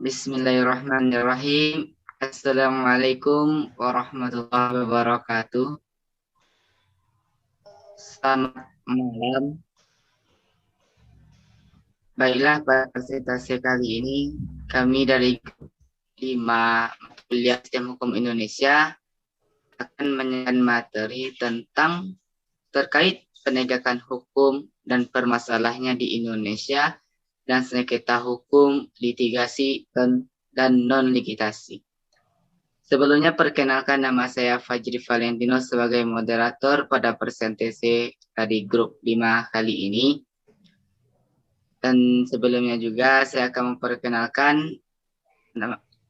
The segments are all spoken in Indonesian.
Bismillahirrahmanirrahim. Assalamualaikum warahmatullahi wabarakatuh. Selamat malam. Baiklah, pada presentasi kali ini kami dari 5 Kuliah Sistem Hukum Indonesia akan menyampaikan materi tentang terkait penegakan hukum dan permasalahannya di Indonesia dan sengketa hukum, litigasi, dan non-litigasi. Sebelumnya perkenalkan, nama saya Fajri Valentino sebagai moderator pada presentasi dari grup 5 kali ini. Dan sebelumnya juga saya akan memperkenalkan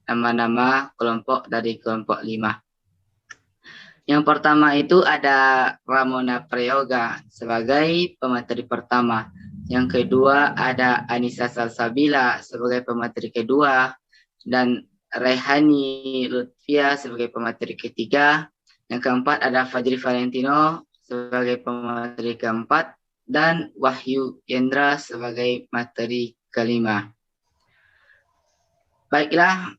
nama-nama kelompok dari kelompok 5. Yang pertama itu ada Ramona Prayoga sebagai pemateri pertama. Yang kedua ada Anissa Salsabila sebagai pemateri kedua. Dan Rehani Lutfia sebagai pemateri ketiga. Yang keempat ada Fajri Valentino sebagai pemateri keempat. Dan Wahyu Yendra sebagai materi kelima. Baiklah,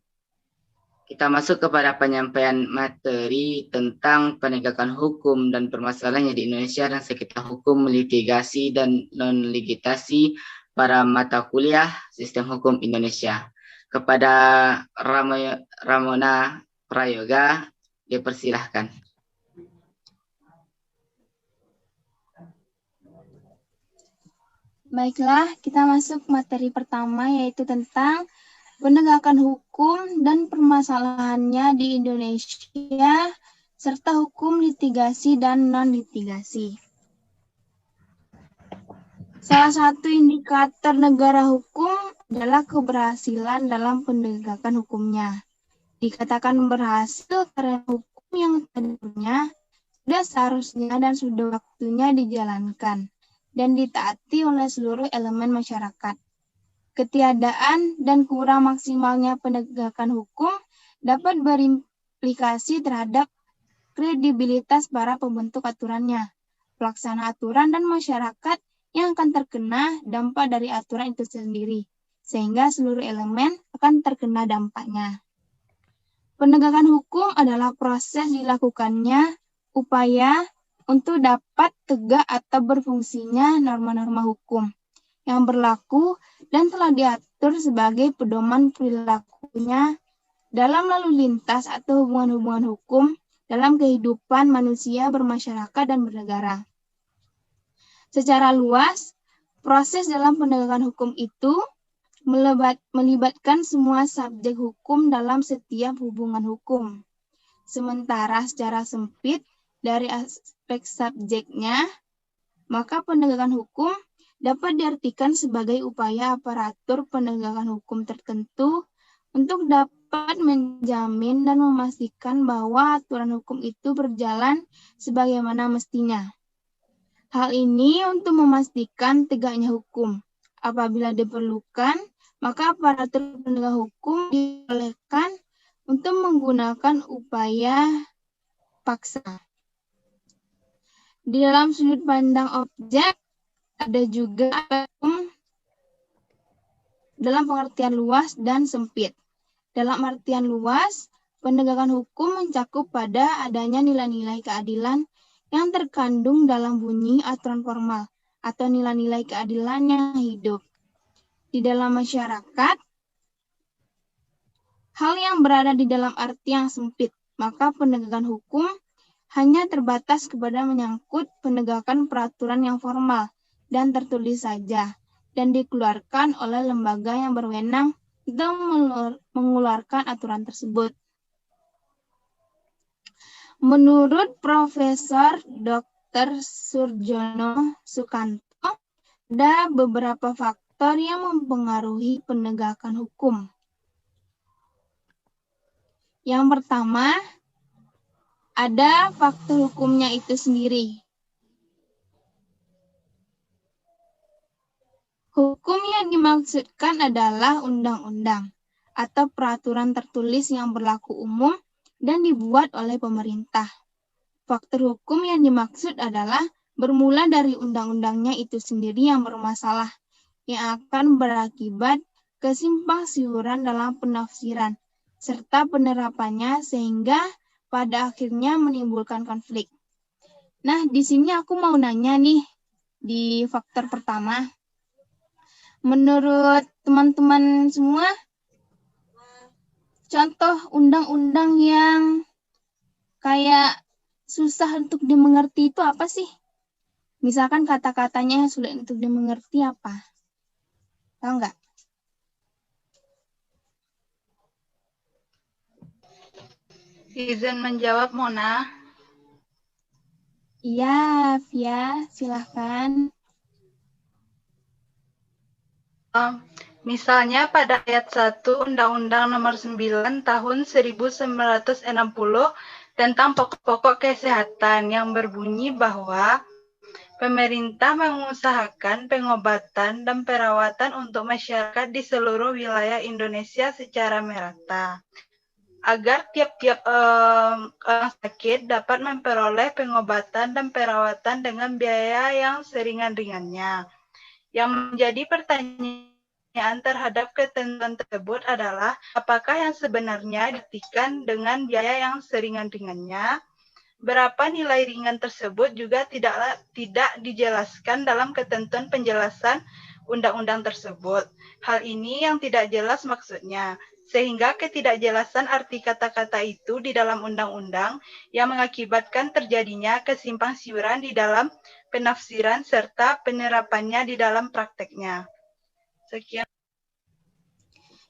kita masuk kepada penyampaian materi tentang penegakan hukum dan permasalahannya di Indonesia dan sengketa hukum, litigasi, dan non-litigasi pada mata kuliah Sistem Hukum Indonesia. Kepada Ramona Prayoga, dipersilahkan. Baiklah, kita masuk materi pertama yaitu tentang penegakan hukum dan permasalahannya di Indonesia serta hukum litigasi dan non-litigasi. Salah satu indikator negara hukum adalah keberhasilan dalam penegakan hukumnya. Dikatakan berhasil karena hukum yang tadinya sudah seharusnya dan sudah waktunya dijalankan dan ditaati oleh seluruh elemen masyarakat. Ketiadaan dan kurang maksimalnya penegakan hukum dapat berimplikasi terhadap kredibilitas para pembentuk aturannya, pelaksana aturan, dan masyarakat yang akan terkena dampak dari aturan itu sendiri, sehingga seluruh elemen akan terkena dampaknya. Penegakan hukum adalah proses dilakukannya upaya untuk dapat tegak atau berfungsinya norma-norma hukum yang berlaku dan telah diatur sebagai pedoman perilakunya dalam lalu lintas atau hubungan-hubungan hukum dalam kehidupan manusia bermasyarakat dan bernegara. Secara luas, proses dalam penegakan hukum itu melibatkan semua subjek hukum dalam setiap hubungan hukum. Sementara secara sempit dari aspek subjeknya, maka penegakan hukum dapat diartikan sebagai upaya aparatur penegakan hukum tertentu untuk dapat menjamin dan memastikan bahwa aturan hukum itu berjalan sebagaimana mestinya. Hal ini untuk memastikan tegaknya hukum. Apabila diperlukan, maka aparatur penegak hukum dibolehkan untuk menggunakan upaya paksa. Di dalam sudut pandang objek, ada juga hukum dalam pengertian luas dan sempit. Dalam artian luas, penegakan hukum mencakup pada adanya nilai-nilai keadilan yang terkandung dalam bunyi aturan formal atau nilai-nilai keadilan yang hidup di dalam masyarakat. Hal yang berada di dalam arti yang sempit, maka penegakan hukum hanya terbatas kepada menyangkut penegakan peraturan yang formal dan tertulis saja, dan dikeluarkan oleh lembaga yang berwenang untuk mengeluarkan aturan tersebut. Menurut Profesor Dr. Surjono Sukanto, ada beberapa faktor yang mempengaruhi penegakan hukum. Yang pertama, ada faktor hukumnya itu sendiri. Hukum yang dimaksudkan adalah undang-undang atau peraturan tertulis yang berlaku umum dan dibuat oleh pemerintah. Faktor hukum yang dimaksud adalah bermula dari undang-undangnya itu sendiri yang bermasalah, yang akan berakibat kesimpangsiuran dalam penafsiran serta penerapannya sehingga pada akhirnya menimbulkan konflik. Nah, di sini aku mau nanya nih di faktor pertama. Menurut teman-teman semua, contoh undang-undang yang kayak susah untuk dimengerti itu apa sih? Misalkan kata-katanya yang sulit untuk dimengerti apa? Tahu nggak? Izin menjawab, Mona. Iya, Via, silahkan. Misalnya pada ayat 1 Undang-Undang Nomor 9 Tahun 1960 tentang pokok-pokok kesehatan yang berbunyi bahwa pemerintah mengusahakan pengobatan dan perawatan untuk masyarakat di seluruh wilayah Indonesia secara merata, agar tiap-tiap orang sakit dapat memperoleh pengobatan dan perawatan dengan biaya yang seringan-ringannya. Yang menjadi pertanyaan terhadap ketentuan tersebut adalah apakah yang sebenarnya diartikan dengan biaya yang seringan-ringannya? Berapa nilai ringan tersebut juga tidak dijelaskan dalam ketentuan penjelasan undang-undang tersebut. Hal ini yang tidak jelas maksudnya, sehingga ketidakjelasan arti kata-kata itu di dalam undang-undang yang mengakibatkan terjadinya kesimpangsiuran di dalam penafsiran serta penerapannya di dalam prakteknya. Sekian.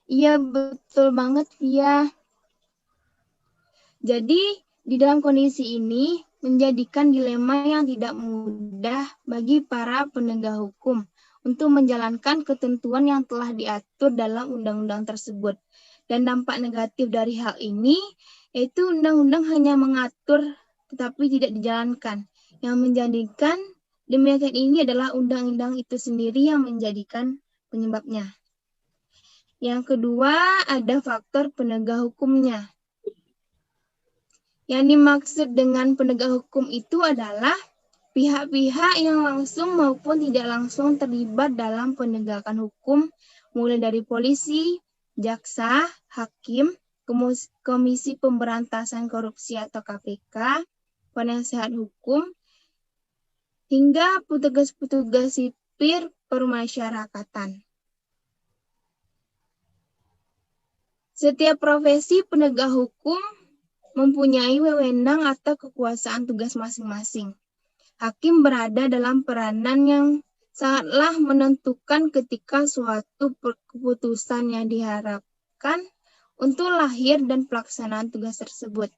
Iya, betul banget, Via. Jadi, di dalam kondisi ini menjadikan dilema yang tidak mudah bagi para penegak hukum untuk menjalankan ketentuan yang telah diatur dalam undang-undang tersebut. Dan dampak negatif dari hal ini yaitu undang-undang hanya mengatur tetapi tidak dijalankan. Yang menjadikan demikian ini adalah undang-undang itu sendiri yang menjadikan penyebabnya. Yang kedua, ada faktor penegak hukumnya. Yang dimaksud dengan penegak hukum itu adalah pihak-pihak yang langsung maupun tidak langsung terlibat dalam penegakan hukum, mulai dari polisi, jaksa, hakim, Komisi Pemberantasan Korupsi atau KPK, penasehat hukum, hingga petugas-petugas sipil permasyarakatan. Setiap profesi penegak hukum mempunyai wewenang atau kekuasaan tugas masing-masing. Hakim berada dalam peranan yang sangatlah menentukan ketika suatu keputusan yang diharapkan untuk lahir dan pelaksanaan tugas tersebut.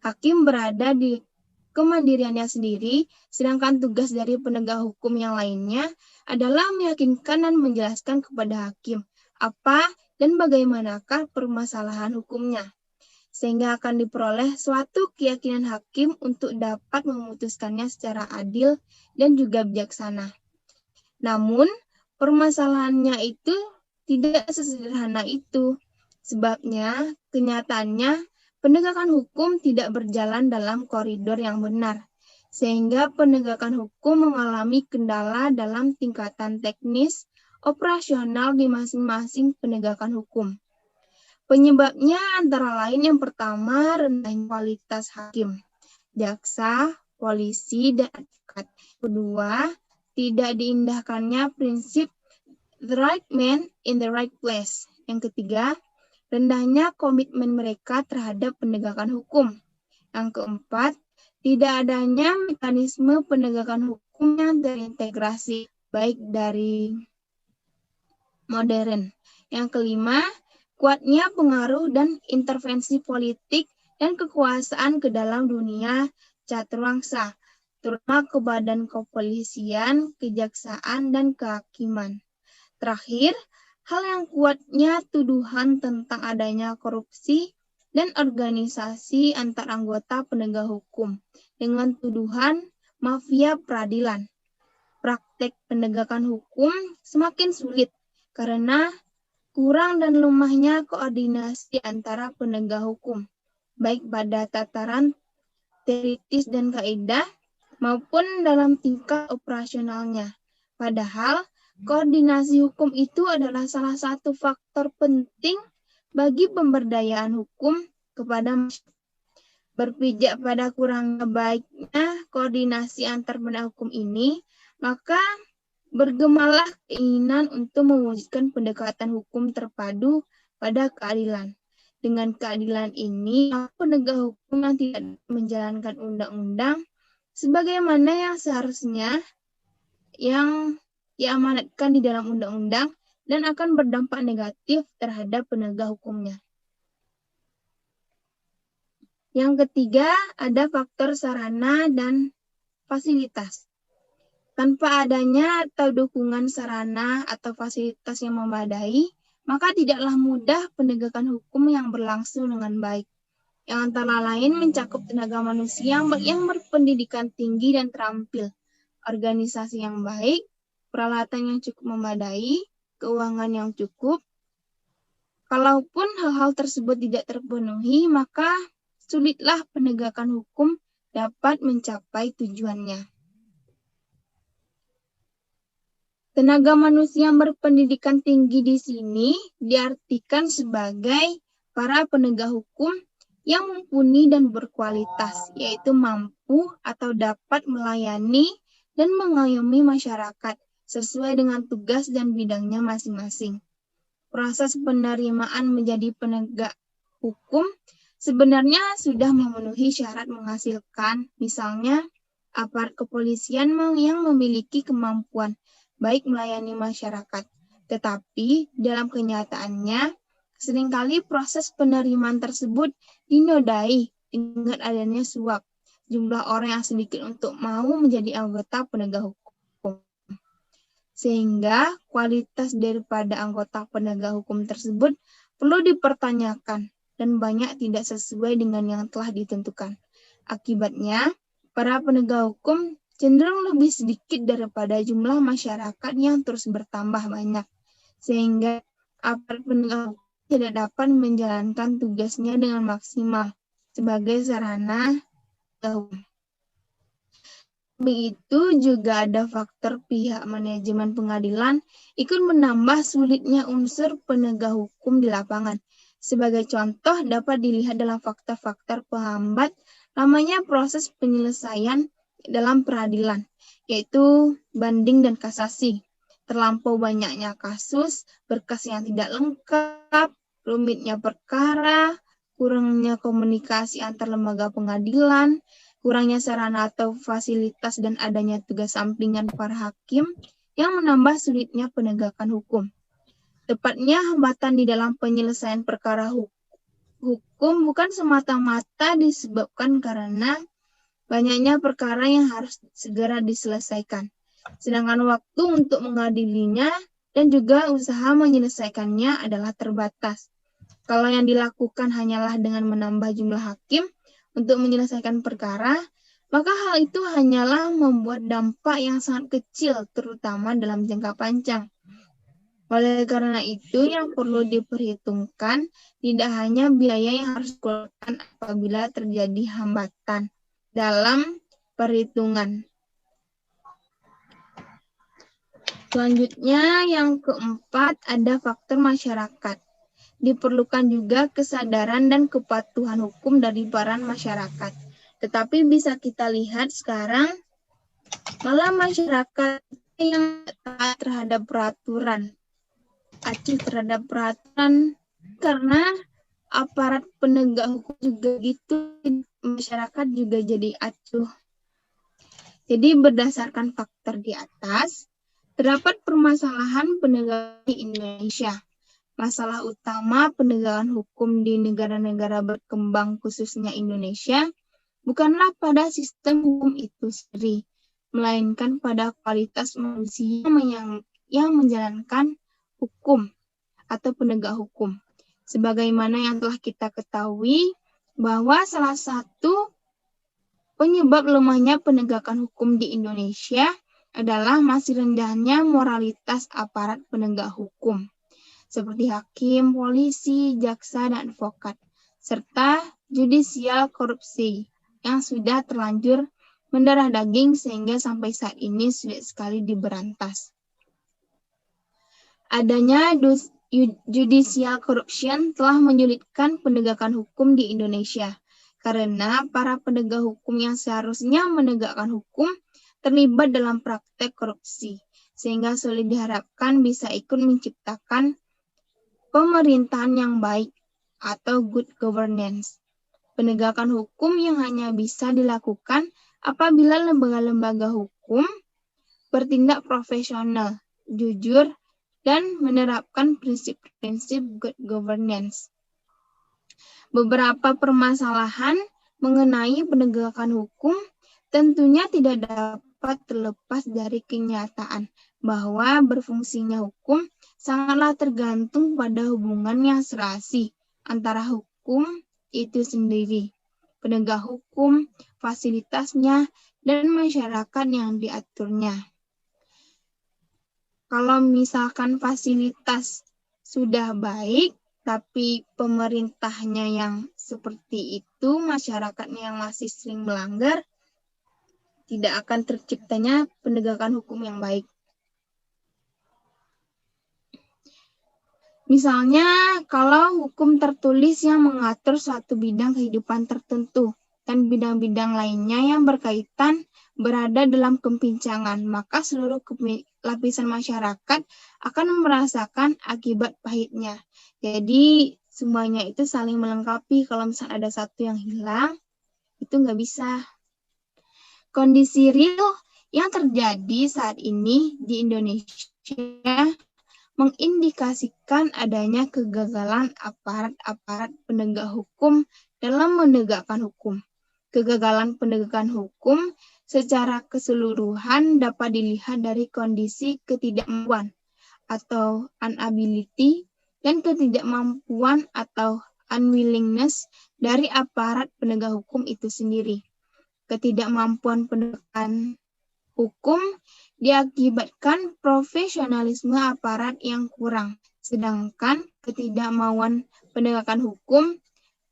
Hakim berada di kemandiriannya sendiri, sedangkan tugas dari penegak hukum yang lainnya adalah meyakinkan dan menjelaskan kepada hakim apa dan bagaimanakah permasalahan hukumnya, sehingga akan diperoleh suatu keyakinan hakim untuk dapat memutuskannya secara adil dan juga bijaksana. Namun, permasalahannya itu tidak sesederhana itu. Sebabnya, kenyataannya, penegakan hukum tidak berjalan dalam koridor yang benar, sehingga penegakan hukum mengalami kendala dalam tingkatan teknis, operasional di masing-masing penegakan hukum. Penyebabnya antara lain yang pertama rendahnya kualitas hakim, jaksa, polisi, dan advokat. Kedua, tidak diindahkannya prinsip the right man in the right place. Yang ketiga, rendahnya komitmen mereka terhadap penegakan hukum. Yang keempat, tidak adanya mekanisme penegakan hukum yang terintegrasi, baik dari modern. Yang kelima, kuatnya pengaruh dan intervensi politik dan kekuasaan ke dalam dunia caturwangsa, terutama ke badan kepolisian, kejaksaan, dan kehakiman. Terakhir, hal yang kuatnya tuduhan tentang adanya korupsi dan organisasi antar anggota penegak hukum dengan tuduhan mafia peradilan. Praktek penegakan hukum semakin sulit karena kurang dan lemahnya koordinasi antara penegak hukum, baik pada tataran teoritis dan kaidah maupun dalam tingkat operasionalnya. Padahal Koordinasi hukum itu adalah salah satu faktor penting bagi pemberdayaan hukum kepada masyarakat. Berpijak pada kurang baiknya koordinasi antar penegak hukum ini, maka bergemalah keinginan untuk mewujudkan pendekatan hukum terpadu pada keadilan. Dengan keadilan ini, penegak hukum yang tidak menjalankan undang-undang sebagaimana yang seharusnya yang diamanatkan di dalam undang-undang dan akan berdampak negatif terhadap penegak hukumnya. Yang ketiga, ada faktor sarana dan fasilitas. Tanpa adanya atau dukungan sarana atau fasilitas yang memadai, maka tidaklah mudah penegakan hukum yang berlangsung dengan baik. Yang antara lain mencakup tenaga manusia yang berpendidikan tinggi dan terampil, organisasi yang baik, peralatan yang cukup memadai, keuangan yang cukup. Kalaupun hal-hal tersebut tidak terpenuhi, maka sulitlah penegakan hukum dapat mencapai tujuannya. Tenaga manusia yang berpendidikan tinggi di sini diartikan sebagai para penegak hukum yang mumpuni dan berkualitas, yaitu mampu atau dapat melayani dan mengayomi masyarakat sesuai dengan tugas dan bidangnya masing-masing. Proses penerimaan menjadi penegak hukum sebenarnya sudah memenuhi syarat menghasilkan, misalnya aparat kepolisian yang memiliki kemampuan baik melayani masyarakat. Tetapi dalam kenyataannya, seringkali proses penerimaan tersebut dinodai dengan adanya suap jumlah orang yang sedikit untuk mau menjadi anggota penegak hukum. Sehingga kualitas daripada anggota penegak hukum tersebut perlu dipertanyakan dan banyak tidak sesuai dengan yang telah ditentukan. Akibatnya, para penegak hukum cenderung lebih sedikit daripada jumlah masyarakat yang terus bertambah banyak, sehingga aparat penegak hukum tidak dapat menjalankan tugasnya dengan maksimal sebagai sarana hukum. Begitu juga ada faktor pihak manajemen pengadilan ikut menambah sulitnya unsur penegak hukum di lapangan. Sebagai contoh dapat dilihat dalam faktor-faktor penghambat lamanya proses penyelesaian dalam peradilan, yaitu banding dan kasasi. Terlampau banyaknya kasus, berkas yang tidak lengkap, rumitnya perkara, kurangnya komunikasi antar lembaga pengadilan, kurangnya sarana atau fasilitas dan adanya tugas sampingan para hakim yang menambah sulitnya penegakan hukum. Tepatnya hambatan di dalam penyelesaian perkara hukum bukan semata-mata disebabkan karena banyaknya perkara yang harus segera diselesaikan, sedangkan waktu untuk mengadilinya dan juga usaha menyelesaikannya adalah terbatas. Kalau yang dilakukan hanyalah dengan menambah jumlah hakim untuk menyelesaikan perkara, maka hal itu hanyalah membuat dampak yang sangat kecil, terutama dalam jangka panjang. Oleh karena itu, yang perlu diperhitungkan tidak hanya biaya yang harus dikeluarkan apabila terjadi hambatan dalam perhitungan. Selanjutnya, yang keempat, ada faktor masyarakat. Diperlukan juga kesadaran dan kepatuhan hukum dari para masyarakat. Tetapi bisa kita lihat sekarang, malah masyarakat yang taat terhadap peraturan, acuh terhadap peraturan, karena aparat penegak hukum juga gitu, masyarakat juga jadi acuh. Jadi berdasarkan faktor di atas, terdapat permasalahan penegakan di Indonesia. Masalah utama penegakan hukum di negara-negara berkembang khususnya Indonesia bukanlah pada sistem hukum itu sendiri, melainkan pada kualitas manusia yang menjalankan hukum atau penegak hukum. Sebagaimana yang telah kita ketahui bahwa salah satu penyebab lemahnya penegakan hukum di Indonesia adalah masih rendahnya moralitas aparat penegak hukum, seperti hakim, polisi, jaksa, dan advokat, serta judicial korupsi yang sudah terlanjur mendarah daging sehingga sampai saat ini sulit sekali diberantas. Adanya judicial corruption telah menyulitkan penegakan hukum di Indonesia karena para penegak hukum yang seharusnya menegakkan hukum terlibat dalam praktek korupsi, sehingga sulit diharapkan bisa ikut menciptakan pemerintahan yang baik atau good governance. Penegakan hukum yang hanya bisa dilakukan apabila lembaga-lembaga hukum bertindak profesional, jujur, dan menerapkan prinsip-prinsip good governance. Beberapa permasalahan mengenai penegakan hukum tentunya tidak dapat terlepas dari kenyataan bahwa berfungsinya hukum sangatlah tergantung pada hubungan yang serasi antara hukum itu sendiri, penegak hukum, fasilitasnya, dan masyarakat yang diaturnya. Kalau misalkan fasilitas sudah baik, tapi pemerintahnya yang seperti itu, masyarakatnya yang masih sering melanggar, tidak akan terciptanya penegakan hukum yang baik. Misalnya, kalau hukum tertulis yang mengatur suatu bidang kehidupan tertentu dan bidang-bidang lainnya yang berkaitan berada dalam kepincangan, maka seluruh lapisan masyarakat akan merasakan akibat pahitnya. Jadi, semuanya itu saling melengkapi. Kalau misalnya ada satu yang hilang, itu nggak bisa. Kondisi real yang terjadi saat ini di Indonesia mengindikasikan adanya kegagalan aparat-aparat penegak hukum dalam menegakkan hukum. Kegagalan penegakan hukum secara keseluruhan dapat dilihat dari kondisi ketidakmampuan atau inability dan ketidakmampuan atau unwillingness dari aparat penegak hukum itu sendiri. Ketidakmampuan penegakan hukum diakibatkan profesionalisme aparat yang kurang, sedangkan ketidakmauan penegakan hukum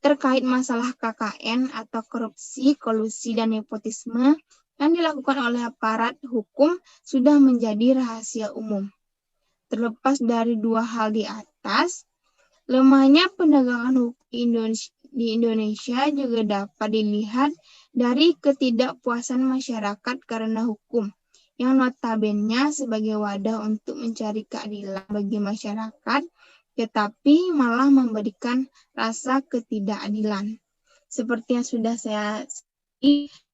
terkait masalah KKN atau korupsi, kolusi, dan nepotisme yang dilakukan oleh aparat hukum sudah menjadi rahasia umum. Terlepas dari dua hal di atas, lemahnya penegakan hukum di Indonesia juga dapat dilihat dari ketidakpuasan masyarakat karena hukum, yang notabene sebagai wadah untuk mencari keadilan bagi masyarakat, tetapi malah memberikan rasa ketidakadilan. Seperti yang sudah saya sebutkan,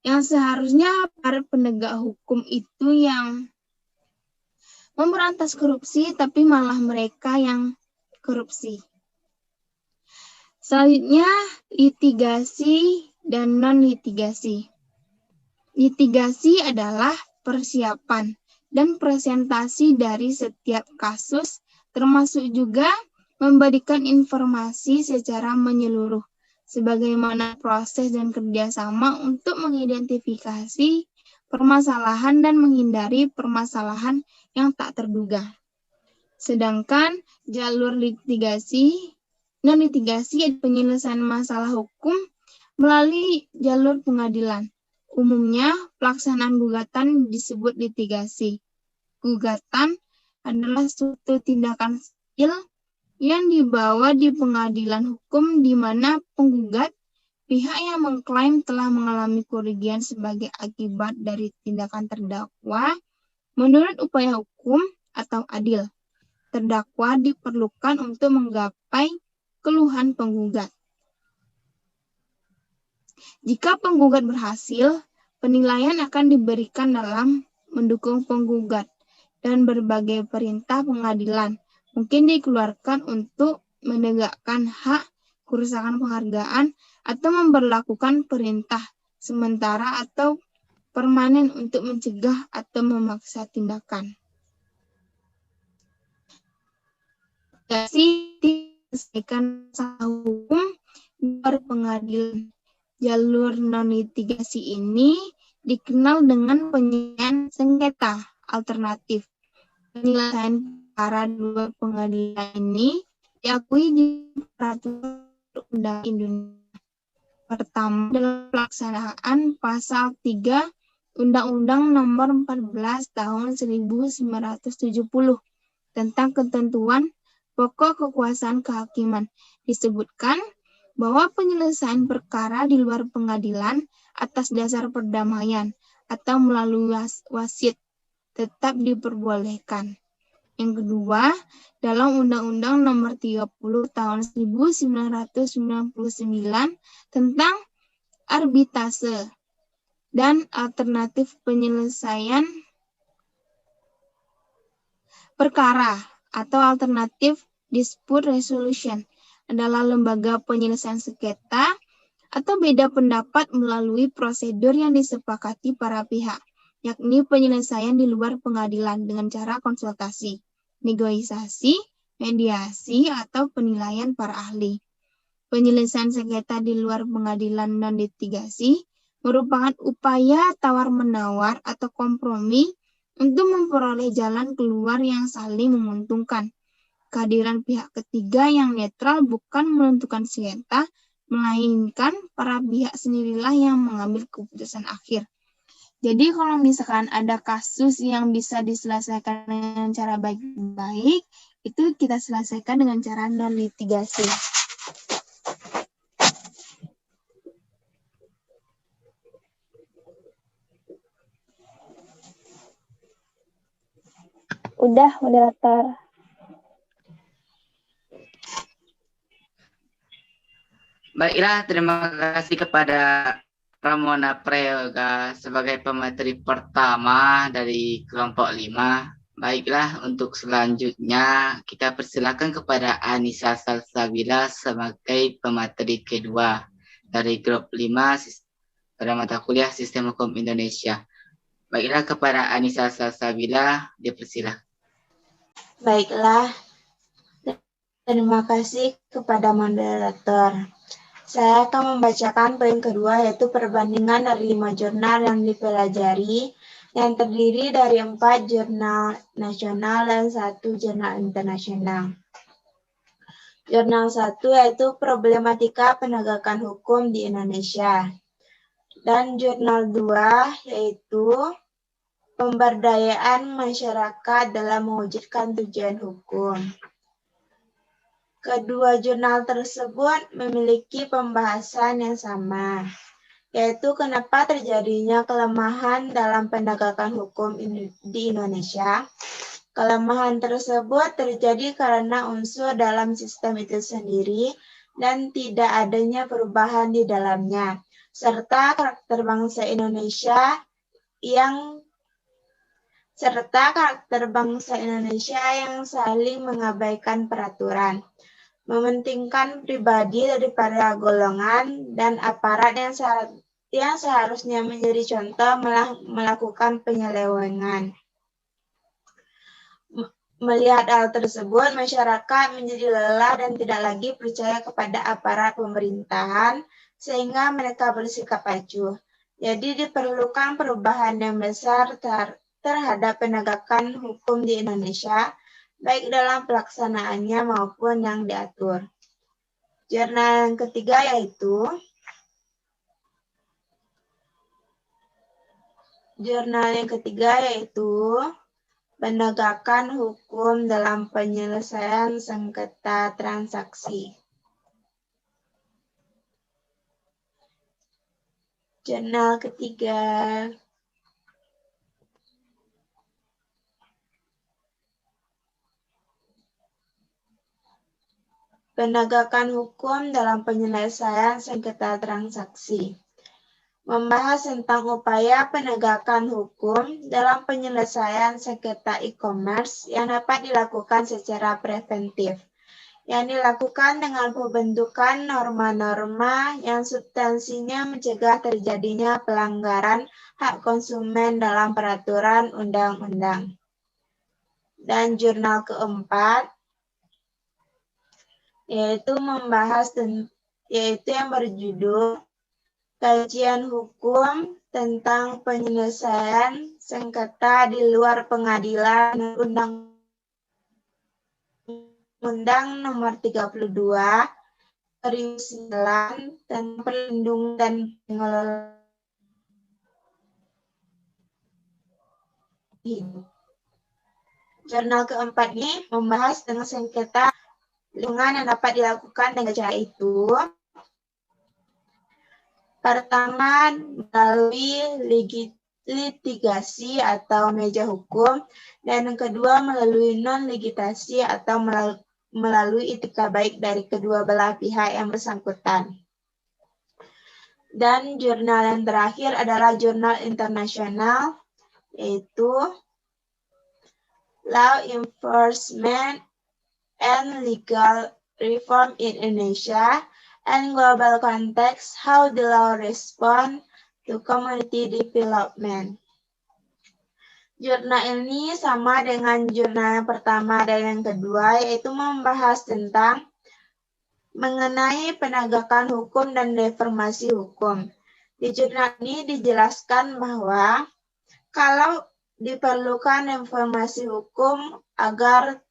yang seharusnya para penegak hukum itu yang memberantas korupsi, tapi malah mereka yang korupsi. Selanjutnya, litigasi dan non-litigasi. Litigasi adalah persiapan dan presentasi dari setiap kasus, termasuk juga memberikan informasi secara menyeluruh, sebagaimana proses dan kerjasama untuk mengidentifikasi permasalahan dan menghindari permasalahan yang tak terduga. Sedangkan jalur litigasi, non-litigasi penyelesaian masalah hukum melalui jalur pengadilan. Umumnya, pelaksanaan gugatan disebut litigasi. Gugatan adalah suatu tindakan sipil yang dibawa di pengadilan hukum di mana penggugat, pihak yang mengklaim telah mengalami kerugian sebagai akibat dari tindakan terdakwa, menurut upaya hukum atau adil. Terdakwa diperlukan untuk menggapai keluhan penggugat. Jika penggugat berhasil, penilaian akan diberikan dalam mendukung penggugat dan berbagai perintah pengadilan mungkin dikeluarkan untuk menegakkan hak, kerusakan penghargaan, atau memberlakukan perintah sementara atau permanen untuk mencegah atau memaksa tindakan. Diselesaikan masalah hukum berpengadilan. Jalur non-litigasi ini dikenal dengan penyelesaian sengketa alternatif. Penyelesaian para dua pengadilan ini diakui di peraturan undang Indonesia. Pertama, dalam pelaksanaan pasal 3 Undang-Undang Nomor 14 Tahun 1970 tentang ketentuan pokok kekuasaan kehakiman. Disebutkan bahwa penyelesaian perkara di luar pengadilan atas dasar perdamaian atau melalui wasit tetap diperbolehkan. Yang kedua, dalam Undang-Undang Nomor 30 Tahun 1999 tentang arbitrase dan alternatif penyelesaian perkara atau alternatif dispute resolution adalah lembaga penyelesaian sengketa atau beda pendapat melalui prosedur yang disepakati para pihak, yakni penyelesaian di luar pengadilan dengan cara konsultasi, negosiasi, mediasi, atau penilaian para ahli. Penyelesaian sengketa di luar pengadilan non litigasi merupakan upaya tawar-menawar atau kompromi untuk memperoleh jalan keluar yang saling menguntungkan. Kehadiran pihak ketiga yang netral bukan menentukan sengketa, melainkan para pihak sendirilah yang mengambil keputusan akhir. Jadi kalau misalkan ada kasus yang bisa diselesaikan dengan cara baik-baik, itu kita selesaikan dengan cara non-litigasi. Udah, moderator. Baiklah, terima kasih kepada Ramona Prayoga sebagai pemateri pertama dari kelompok 5. Baiklah, untuk selanjutnya kita persilakan kepada Anissa Salsabila sebagai pemateri kedua dari grup 5 pada mata kuliah Sistem Hukum Indonesia. Baiklah, kepada Anissa Salsabila dipersilakan. Baiklah, terima kasih kepada moderator. Saya akan membacakan poin kedua, yaitu perbandingan dari 5 jurnal yang dipelajari, yang terdiri dari 4 jurnal nasional dan 1 jurnal internasional. Jurnal 1 yaitu Problematika Penegakan Hukum di Indonesia. Dan jurnal 2 yaitu Pemberdayaan Masyarakat dalam Mewujudkan Tujuan Hukum. Kedua jurnal tersebut memiliki pembahasan yang sama, yaitu kenapa terjadinya kelemahan dalam penegakan hukum di Indonesia. Kelemahan tersebut terjadi karena unsur dalam sistem itu sendiri dan tidak adanya perubahan di dalamnya, serta karakter bangsa Indonesia yang saling mengabaikan peraturan, mementingkan pribadi daripada golongan, dan aparat yang seharusnya menjadi contoh malah melakukan penyelewengan. Melihat hal tersebut, masyarakat menjadi lelah dan tidak lagi percaya kepada aparat pemerintahan, sehingga mereka bersikap acuh. Jadi diperlukan perubahan yang besar terhadap penegakan hukum di Indonesia, baik dalam pelaksanaannya maupun yang diatur. Jurnal yang ketiga yaitu Penegakan Hukum dalam Penyelesaian Sengketa Transaksi. Jurnal ketiga Penegakan Hukum dalam Penyelesaian Sengketa Transaksi. Membahas tentang upaya penegakan hukum dalam penyelesaian sengketa e-commerce yang dapat dilakukan secara preventif, yang dilakukan dengan pembentukan norma-norma yang substansinya mencegah terjadinya pelanggaran hak konsumen dalam peraturan undang-undang. Dan jurnal keempat yaitu yang berjudul Kajian Hukum tentang Penyelesaian Sengketa di Luar Pengadilan Undang-Undang Nomor 32 2009 tentang Perlindungan dan Pengelolaan Hidup. Jurnal keempat ini membahas tentang sengketa lingkungan yang dapat dilakukan dengan cara itu. Pertama, melalui litigasi atau meja hukum, dan yang kedua melalui non-litigasi atau melalui etika baik dari kedua belah pihak yang bersangkutan. Dan jurnal yang terakhir adalah jurnal internasional, yaitu Law Enforcement and Legal Reform in Indonesia and Global Context, How the Law Respond to Community Development. Jurnal ini sama dengan jurnal yang pertama dan yang kedua, yaitu membahas tentang mengenai penegakan hukum dan reformasi hukum. Di jurnal ini dijelaskan bahwa kalau diperlukan informasi hukum agar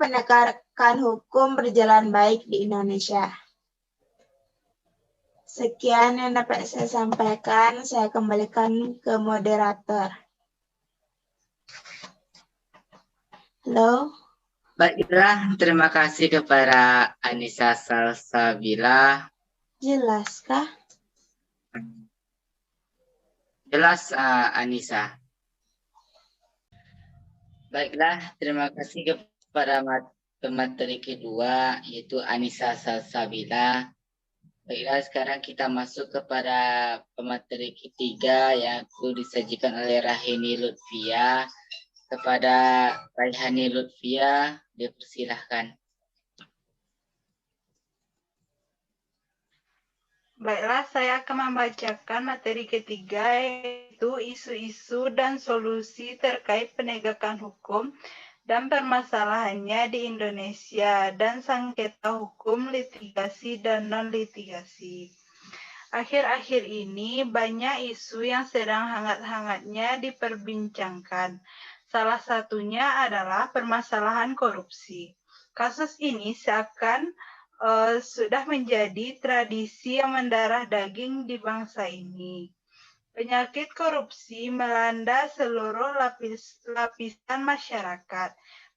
penegakan hukum berjalan baik di Indonesia. Sekian yang dapat saya sampaikan. Saya kembalikan ke moderator. Halo. Baiklah, terima kasih kepada Anissa Salsabila. Jelaskah? Jelas, Anissa. Baiklah, terima kasih kepada pemateri kedua, yaitu Anissa Salsabila. Baiklah, sekarang kita masuk kepada pemateri ketiga, yaitu disajikan oleh Rahini Lutfia. Kepada Raihani Lutfia, dipersilahkan. Baiklah, saya akan membacakan materi ketiga, yaitu isu-isu dan solusi terkait penegakan hukum dan permasalahannya di Indonesia dan sengketa hukum, litigasi, dan non-litigasi. Akhir-akhir ini banyak isu yang sedang hangat-hangatnya diperbincangkan. Salah satunya adalah permasalahan korupsi. Kasus ini seakan sudah menjadi tradisi yang mendarah daging di bangsa ini. Penyakit korupsi melanda seluruh lapisan masyarakat.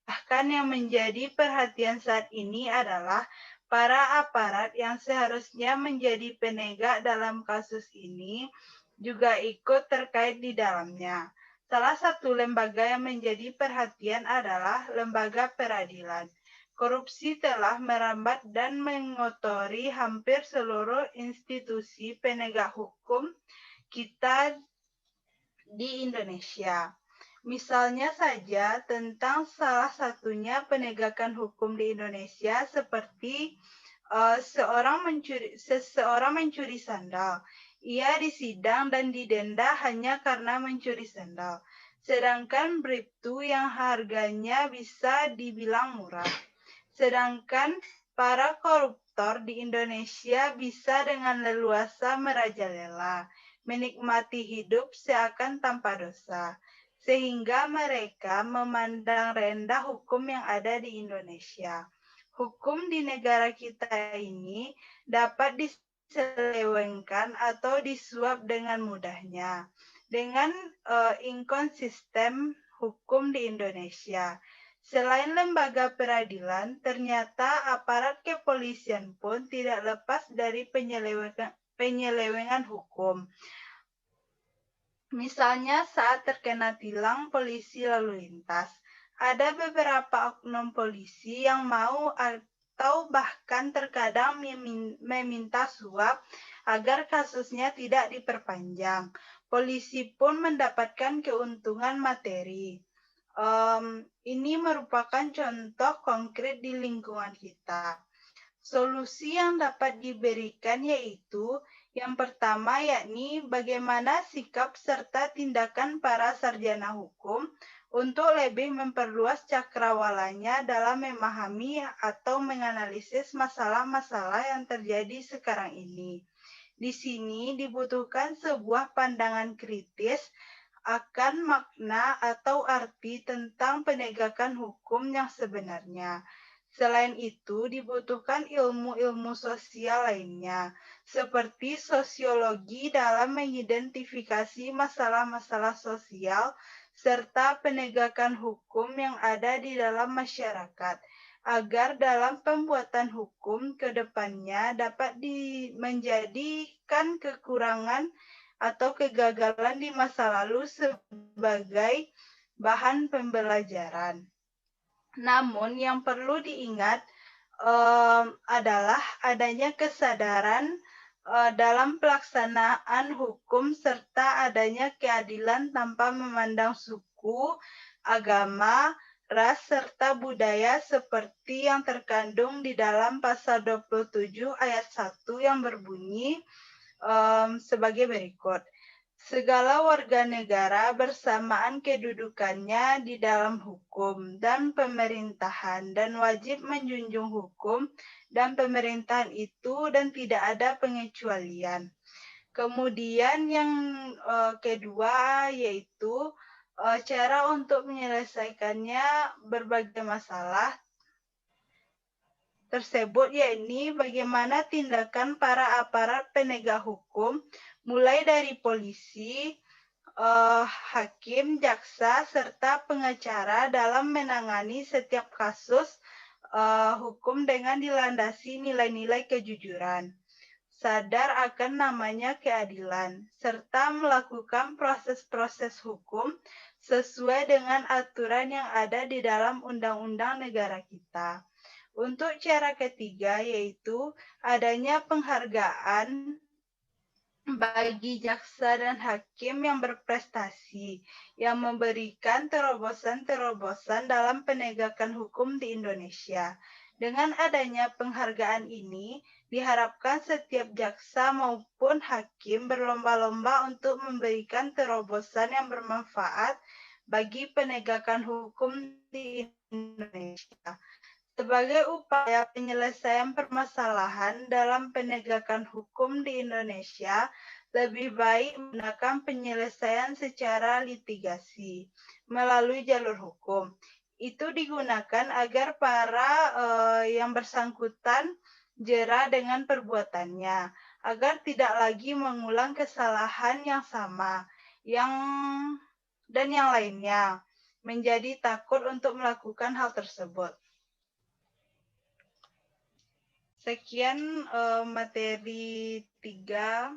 Bahkan yang menjadi perhatian saat ini adalah para aparat yang seharusnya menjadi penegak dalam kasus ini juga ikut terkait di dalamnya. Salah satu lembaga yang menjadi perhatian adalah lembaga peradilan. Korupsi telah merambat dan mengotori hampir seluruh institusi penegak hukum kita di Indonesia. Misalnya saja tentang salah satunya penegakan hukum di Indonesia seperti seseorang mencuri sandal. Ia disidang dan didenda hanya karena mencuri sandal. Sedangkan bribtu yang harganya bisa dibilang murah. Sedangkan para koruptor di Indonesia bisa dengan leluasa merajalela, menikmati hidup seakan tanpa dosa, sehingga mereka memandang rendah hukum yang ada di Indonesia. Hukum di negara kita ini dapat diselewengkan atau disuap dengan mudahnya, dengan inkonsisten hukum di Indonesia. Selain lembaga peradilan, ternyata aparat kepolisian pun tidak lepas dari penyelewengan hukum. Misalnya saat terkena tilang polisi lalu lintas, ada beberapa oknum polisi yang mau atau bahkan terkadang meminta suap agar kasusnya tidak diperpanjang. Polisi pun mendapatkan keuntungan materi. Ini merupakan contoh konkret di lingkungan kita. Solusi yang dapat diberikan yaitu yang pertama yakni bagaimana sikap serta tindakan para sarjana hukum untuk lebih memperluas cakrawalanya dalam memahami atau menganalisis masalah-masalah yang terjadi sekarang ini. Di sini dibutuhkan sebuah pandangan kritis akan makna atau arti tentang penegakan hukum yang sebenarnya. Selain itu, dibutuhkan ilmu-ilmu sosial lainnya, seperti sosiologi dalam mengidentifikasi masalah-masalah sosial serta penegakan hukum yang ada di dalam masyarakat, agar dalam pembuatan hukum ke depannya dapat menjadikan kekurangan atau kegagalan di masa lalu sebagai bahan pembelajaran. Namun yang perlu diingat adalah adanya kesadaran dalam pelaksanaan hukum serta adanya keadilan tanpa memandang suku, agama, ras, serta budaya seperti yang terkandung di dalam pasal 27 ayat 1 yang berbunyi sebagai berikut. Segala warga negara bersamaan kedudukannya di dalam hukum dan pemerintahan dan wajib menjunjung hukum dan pemerintahan itu dan tidak ada pengecualian. Kemudian yang kedua yaitu cara untuk menyelesaikannya berbagai masalah tersebut, yakni bagaimana tindakan para aparat penegak hukum mulai dari polisi, hakim, jaksa, serta pengacara dalam menangani setiap kasus hukum dengan dilandasi nilai-nilai kejujuran, sadar akan namanya keadilan, serta melakukan proses-proses hukum sesuai dengan aturan yang ada di dalam undang-undang negara kita. Untuk cara ketiga yaitu adanya penghargaan bagi jaksa dan hakim yang berprestasi, yang memberikan terobosan-terobosan dalam penegakan hukum di Indonesia. Dengan adanya penghargaan ini, diharapkan setiap jaksa maupun hakim berlomba-lomba untuk memberikan terobosan yang bermanfaat bagi penegakan hukum di Indonesia. Sebagai upaya penyelesaian permasalahan dalam penegakan hukum di Indonesia, lebih baik menggunakan penyelesaian secara litigasi melalui jalur hukum. Itu digunakan agar para yang bersangkutan jera dengan perbuatannya, agar tidak lagi mengulang kesalahan yang sama dan yang lainnya, menjadi takut untuk melakukan hal tersebut. Sekian materi 3.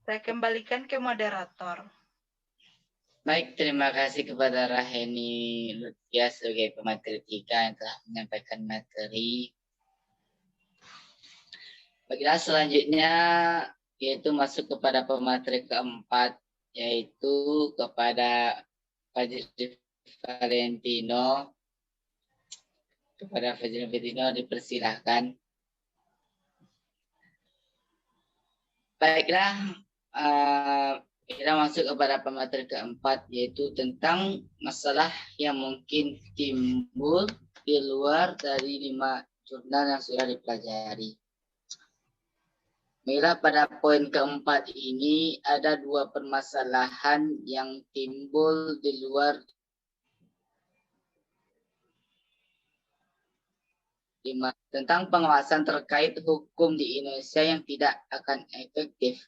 Saya kembalikan ke moderator. Baik, terima kasih kepada Raheni Lutfia sebagai pemateri 3 yang telah menyampaikan materi. Baiklah, selanjutnya yaitu masuk kepada pemateri keempat, yaitu kepada Fajri Valentino. Kepada Fajri Valentino dipersilahkan. Baiklah, kita masuk kepada pemateri keempat, yaitu tentang masalah yang mungkin timbul di luar dari 5 jurnal yang sudah dipelajari. Baiklah, pada poin keempat ini ada 2 permasalahan yang timbul di luar 5 tentang pengawasan terkait hukum di Indonesia yang tidak akan efektif.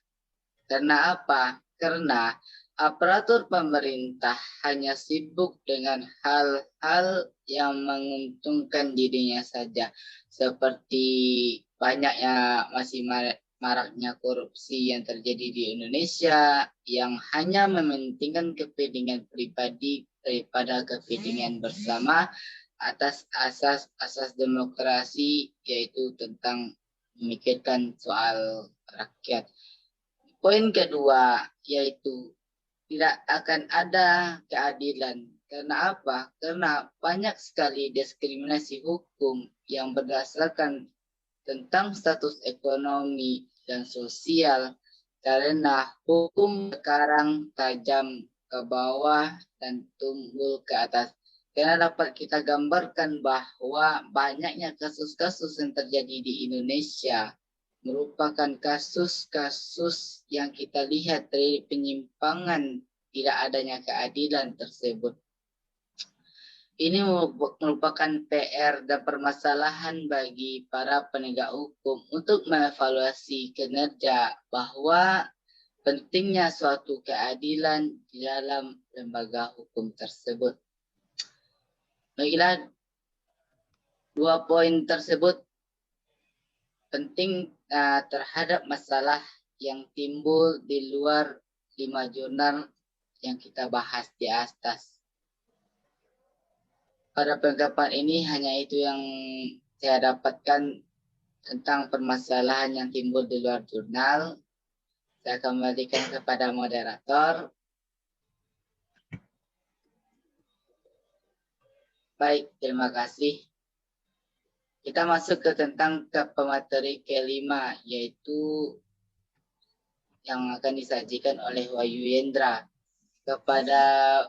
Karena apa? Karena aparatur pemerintah hanya sibuk dengan hal-hal yang menguntungkan dirinya saja, seperti banyaknya masih maraknya korupsi yang terjadi di Indonesia yang hanya mementingkan kepentingan pribadi daripada kepentingan bersama atas asas demokrasi, yaitu tentang memikirkan soal rakyat. Poin kedua yaitu tidak akan ada keadilan. Karena apa? Karena banyak sekali diskriminasi hukum yang berdasarkan tentang status ekonomi dan sosial, karena hukum sekarang tajam ke bawah dan tumbul ke atas. Karena dapat kita gambarkan bahwa banyaknya kasus-kasus yang terjadi di Indonesia merupakan kasus-kasus yang kita lihat dari penyimpangan tidak adanya keadilan tersebut. Ini merupakan PR dan permasalahan bagi para penegak hukum untuk mengevaluasi kinerja bahwa pentingnya suatu keadilan di dalam lembaga hukum tersebut. Baiklah, 2 poin tersebut penting terhadap masalah yang timbul di luar 5 jurnal yang kita bahas di atas. Pada penanggapan ini hanya itu yang saya dapatkan tentang permasalahan yang timbul di luar jurnal. Saya kembalikan kepada moderator. Baik, terima kasih. Kita masuk ke pemateri kelima, yaitu yang akan disajikan oleh Wahyu Yendra. Kepada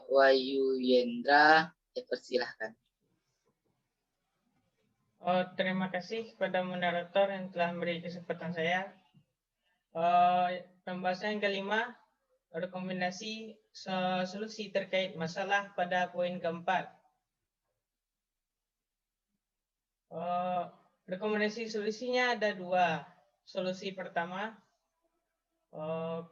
Wahyu Yendra, dipersilahkan. Terima kasih kepada moderator yang telah memberi kesempatan saya. Pembahasan yang kelima, rekomendasi solusi terkait masalah pada poin keempat. Rekomendasi solusinya ada 2. Solusi pertama,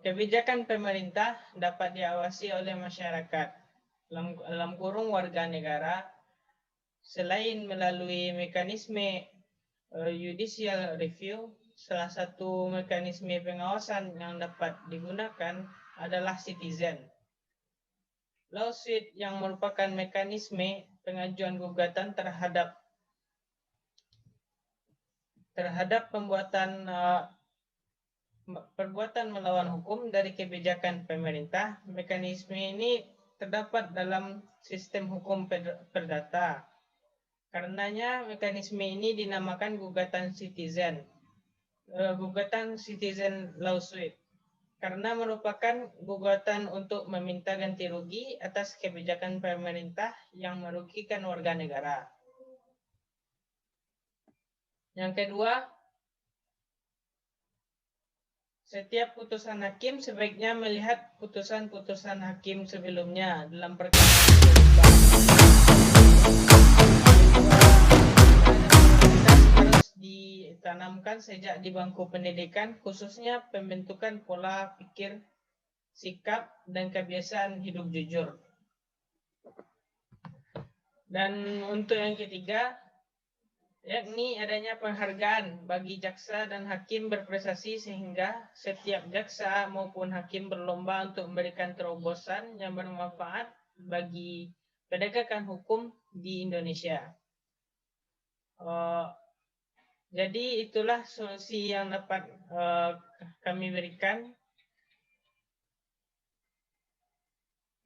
kebijakan pemerintah dapat diawasi oleh masyarakat dalam kurung warga negara selain melalui mekanisme judicial review. Salah satu mekanisme pengawasan yang dapat digunakan adalah citizen lawsuit, yang merupakan mekanisme pengajuan gugatan terhadap perbuatan melawan hukum dari kebijakan pemerintah. Mekanisme ini terdapat dalam sistem hukum perdata. Karenanya mekanisme ini dinamakan gugatan citizen lawsuit, karena merupakan gugatan untuk meminta ganti rugi atas kebijakan pemerintah yang merugikan warga negara. Yang kedua, setiap putusan hakim sebaiknya melihat putusan-putusan hakim sebelumnya dalam perkara harus ditanamkan sejak di bangku pendidikan, khususnya pembentukan pola pikir, sikap, dan kebiasaan hidup jujur. Dan untuk yang ketiga, yakni adanya penghargaan bagi jaksa dan hakim berprestasi, sehingga setiap jaksa maupun hakim berlomba untuk memberikan terobosan yang bermanfaat bagi penegakan hukum di Indonesia. Jadi itulah solusi yang dapat kami berikan.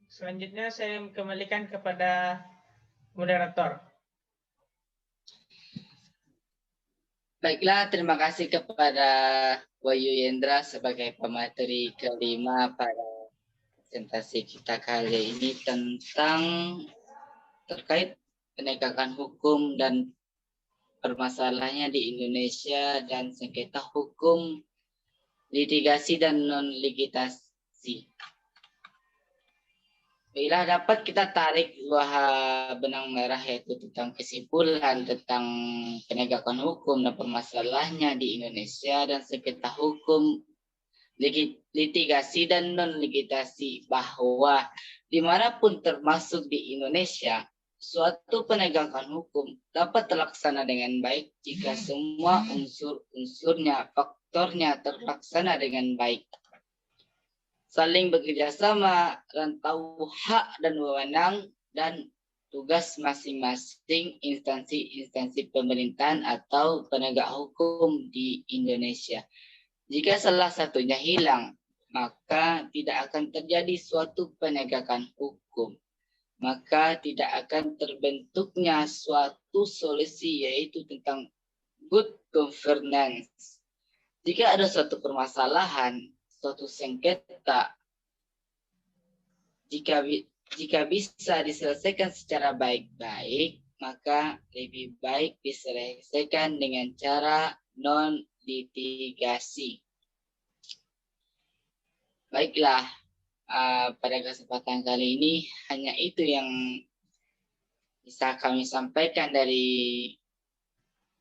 Selanjutnya saya kembalikan kepada moderator. Baiklah, terima kasih kepada Wahyu Yendra sebagai pemateri kelima pada presentasi kita kali ini tentang terkait penegakan hukum dan permasalahannya di Indonesia dan sengketa hukum, litigasi dan non-litigasi. Bila dapat kita tarik benang merah, yaitu tentang kesimpulan tentang penegakan hukum dan permasalahannya di Indonesia dan sengketa hukum, litigasi dan non-litigasi, bahwa dimanapun termasuk di Indonesia, suatu penegakan hukum dapat terlaksana dengan baik jika semua unsur-unsurnya, faktornya terlaksana dengan baik. Saling bekerja sama dan tahu hak dan wewenang dan tugas masing-masing instansi pemerintahan atau penegak hukum di Indonesia. Jika salah satunya hilang, maka tidak akan terjadi suatu penegakan hukum. Maka tidak akan terbentuknya suatu solusi, yaitu tentang good governance. Jika ada suatu permasalahan, suatu sengketa, jika bisa diselesaikan secara baik-baik, maka lebih baik diselesaikan dengan cara non-litigasi. Baiklah, pada kesempatan kali ini hanya itu yang bisa kami sampaikan dari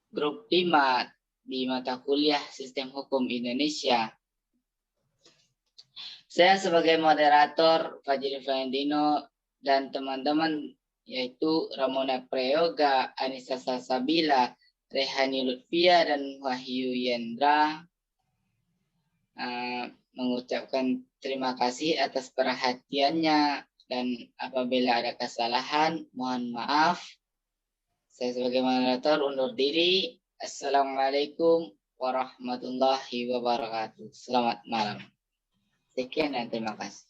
grup 5 di mata kuliah Sistem Hukum Indonesia. Saya sebagai moderator Fajri Valentino dan teman-teman yaitu Ramona Prayoga, Anissa Salsabila, Rehani Lutfia, dan Wahyu Yendra mengucapkan terima kasih atas perhatiannya, dan apabila ada kesalahan mohon maaf. Saya sebagai moderator undur diri. Assalamualaikum warahmatullahi wabarakatuh. Selamat malam. Sekian dan terima kasih.